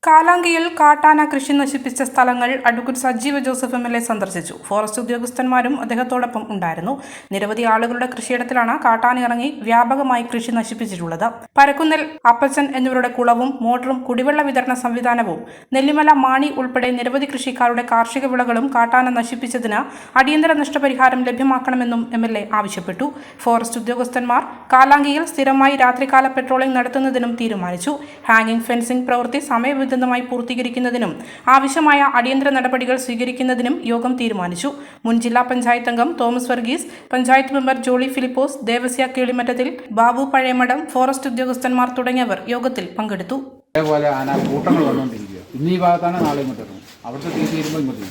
കാലാങ്കിയിൽ കാട്ടാന കൃഷി നശിപ്പിച്ച സ്ഥലങ്ങൾ അഡ്വക്കേറ്റ് സജീവ ജോസഫ് MLA സന്ദർശിച്ചു. ഫോറസ്റ്റ് ഉദ്യോഗസ്ഥന്മാരും അദ്ദേഹത്തോടൊപ്പം ഉണ്ടായിരുന്നു. നിരവധി ആളുകളുടെ കൃഷിയിടത്തിലാണ് കാട്ടാന ഇറങ്ങി വ്യാപകമായി കൃഷി നശിപ്പിച്ചിട്ടുള്ളത്. പരക്കുന്നിൽ അപ്പച്ചൻ എന്നിവരുടെ കുളവും മോട്ടറും കുടിവെള്ള വിതരണ സംവിധാനവും നെല്ലിമല മാണി ഉൾപ്പെടെ നിരവധി കൃഷിക്കാരുടെ കാർഷിക വിളകളും കാട്ടാന നശിപ്പിച്ചതിന് അടിയന്തര നഷ്ടപരിഹാരം ലഭ്യമാക്കണമെന്നും MLA ആവശ്യപ്പെട്ടു. ഫോറസ്റ്റ് ഉദ്യോഗസ്ഥന്മാർ കാലാങ്കിയിൽ സ്ഥിരമായി രാത്രികാല പെട്രോളിംഗ് നടത്തുന്നതിനും തീരുമാനിച്ചു. ഹാങ്ങിംഗ് ഫെൻസിംഗ് പ്രവൃത്തി സമയബന്ധിതമായി പൂർത്തീകരിക്കുന്നതിനും ആവശ്യമായ അടിയന്തര നടപടികൾ സ്വീകരിക്കുന്നതിനും യോഗം തീരുമാനിച്ചു. മുൻ ജില്ലാ പഞ്ചായത്ത് അംഗം തോമസ് വർഗീസ്, പഞ്ചായത്ത് മെമ്പർ ജോളി ഫിലിപ്പോസ്, ദേവസ്യ കിളിമറ്റത്തിൽ, ബാബു പഴയമഠം, ഫോറസ്റ്റ് ഉദ്യോഗസ്ഥന്മാർ തുടങ്ങിയവർ യോഗത്തിൽ പങ്കെടുത്തു. അതേപോലെ ആന കൂട്ടങ്ങൾ വന്നുകൊണ്ടിരിക്കുക. ഇന്ന് ഈ ഭാഗത്താണ് നാളെ ഇങ്ങോട്ട് ഇറങ്ങും. അവിടുത്തെ തീയതി വരുമ്പോൾ ഇങ്ങോട്ട്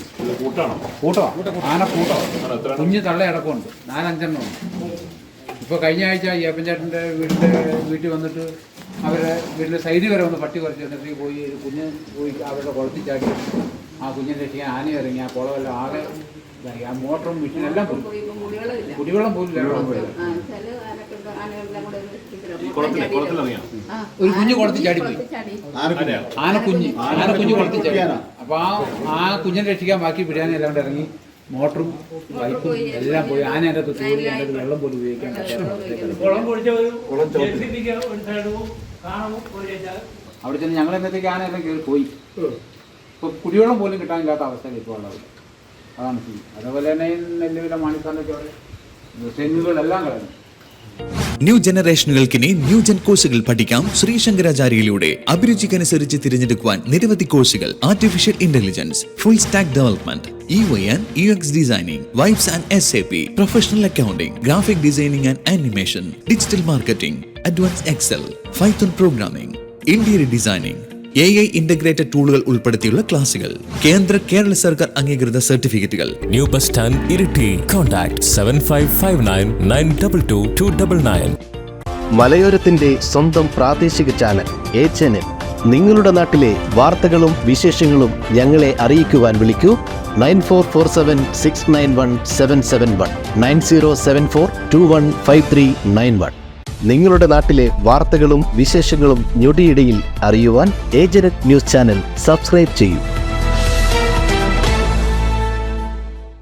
കൂട്ടമാണ്. ആന കൂട്ടമാണ്. കുഞ്ഞ് തള്ളയടക്കമുണ്ട്. 4-5 ഉണ്ട്. ഇപ്പോൾ കഴിഞ്ഞ ആഴ്ച ഏപ്പൻചേട്ടൻ്റെ വീട്ടിൽ വന്നിട്ട് അവരുടെ വീട്ടിൽ സൈഡിൽ വരെ ഒന്ന് പട്ടി കുറച്ച് എന്നിട്ട് പോയി കുഞ്ഞ് പോയി അവരുടെ കുളത്തിൽ ചാടി ആ കുഞ്ഞിനെ രക്ഷിക്കാൻ ആന ഇറങ്ങി. ആ കുളമെല്ലാം ആകെ ഇതായി. ആ മോട്ടറും മെഷീനും എല്ലാം പോയി. കുടിവെള്ളം പോലും ഒരു കുഞ്ഞ് കുളത്തിൽ ചാടിപ്പോയി. ആനക്കുഞ്ഞ് കുളത്തിൽ ചാടി. അപ്പോൾ ആ കുഞ്ഞിനെ രക്ഷിക്കാൻ ബാക്കി പിടിയാനെ എല്ലാം കൊണ്ട് ഇറങ്ങി. മോട്ടറും പൈപ്പും എല്ലാം പോയി. ആന എൻ്റെ തൂരി എൻ്റെ വെള്ളം പോലും ഉപയോഗിക്കാൻ അവിടെ ചെന്ന് ഞങ്ങൾ എന്നത്തേക്ക് ആന എല്ലാം കയറി പോയി. ഇപ്പോൾ കുടിവെള്ളം പോലും കിട്ടാനില്ലാത്ത അവസ്ഥയിൽ ഇപ്പോൾ ഉള്ളത്. അതാണ് സ്ഥിതി. അതേപോലെ തന്നെ നെല്ലുവില മാണിസ്ഥാനൊക്കെ തെങ്ങുകളെല്ലാം കളഞ്ഞു. ന്യൂ ജനറേഷനുകൾക്കിനി ന്യൂജൻ കോഴ്സുകൾ പഠിക്കാം. ശ്രീശങ്കരാചാര്യയിലൂടെ അഭിരുചിക്കനുസരിച്ച് തിരഞ്ഞെടുക്കുവാൻ നിരവധി കോഴ്സുകൾ. Artificial intelligence, full stack development, EY and UX designing, vibes and SAP, professional accounting, graphic designing and animation, digital marketing, advance excel, python programming, interior designing, AI integrated ടൂളുകൾ ഉൾപ്പെടുത്തിയുള്ള ക്ലാസുകൾ. കേരള സർക്കാർ അംഗീകൃത സർട്ടിഫിക്കറ്റുകൾ. New bus stand, Iritty. Contact 7559922299. മലയോരത്തിന്റെ സ്വന്തം പ്രാദേശിക channel HNN. നിങ്ങളുടെ നാട്ടിലെ വാർത്തകളും വിശേഷങ്ങളും ഞങ്ങളെ അറിയിക്കുവാൻ വിളിക്കൂ. 9447691771 9074215391. നിങ്ങളുടെ നാട്ടിലെ വാർത്തകളും വിശേഷങ്ങളും ഞൊടിയിടയിൽ അറിയുവാൻ ഏജന്റ് ന്യൂസ് ചാനൽ സബ്സ്ക്രൈബ് ചെയ്യൂ.